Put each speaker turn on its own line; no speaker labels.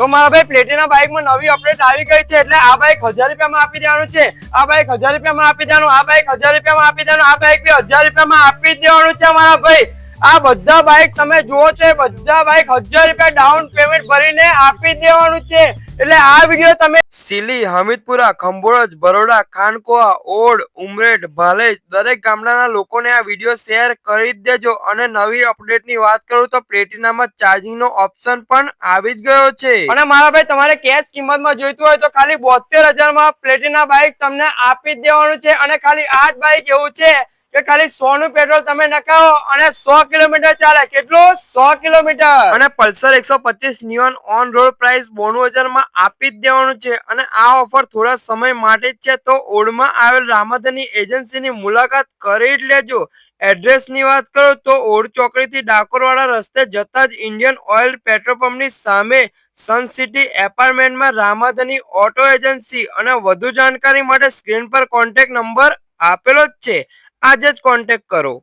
તો મારા ભાઈ પ્લેટિના બાઇક માં નવી અપડેટ આવી ગઈ છે એટલે આ બાઇક 1000 રૂપિયામાં આપી દેવાનું છે, આ બાઇક 1000 રૂપિયામાં આપી દેવાનું, આ બાઇક 1000 રૂપિયામાં આપી દેવાનું, આ બાઇક બી 1000 રૂપિયામાં આપી દેવાનું છે મારા ભાઈ। આ બધા બાઇક તમે જુઓ છો, બધા બાઇક 1000 રૂપિયા ડાઉન પેમેન્ટ ભરીને આપી દેવાનું છે। એટલે આ વિડીયો તમે સિલી, હમીદપુરા, ખંભોળજ, બરોડા, ખાનકોવા, ઓડ, ઉમરેઠ, ભાલેજ દરેક ગામડાના લોકોને આ વિડીયો શેર કરી દેજો। અને નવી અપડેટની વાત કરું તો પ્લેટિનામાં ચાર્જિંગનો ઓપ્શન પણ આવી જ ગયો છે। અને મારા ભાઈ તમારે કેશ કિંમતમાં જોઈતું હોય તો ખાલી 72,000 માં પ્લેટિના બાઇક તમને આપી દેવાનું છે। અને ખાલી આ જ બાઇક એવું છે કે ખાલી 100 નું પેટ્રોલ તમે નખાવો અને 100 કિલોમીટર ચાલે। કેટલું? 100 કિલોમીટર। અને Pulsar 125 neon on road price 92,000 માં આપી જ દેવાનું છે। અને આ ઓફર થોડા સમય માટે જ છે, તો ઓડમાં આવેલ રામાધની એજન્સીની મુલાકાત કરી જ લેજો। એડ્રેસની વાત કરું તો ઓડ ચોકડીથી ડાકોરવાળા રસ્તે જતા જ ઇન્ડિયન ઓઇલ પેટ્રોલ પંપની સામે સન સિટી એપાર્ટમેન્ટમાં રામાધની ઓટો એજન્સી। અને વધુ જાણકારી માટે સ્ક્રીન પર કોન્ટેક્ટ નંબર આપેલો જ છે, આજે જ કોન્ટેક્ટ કરો।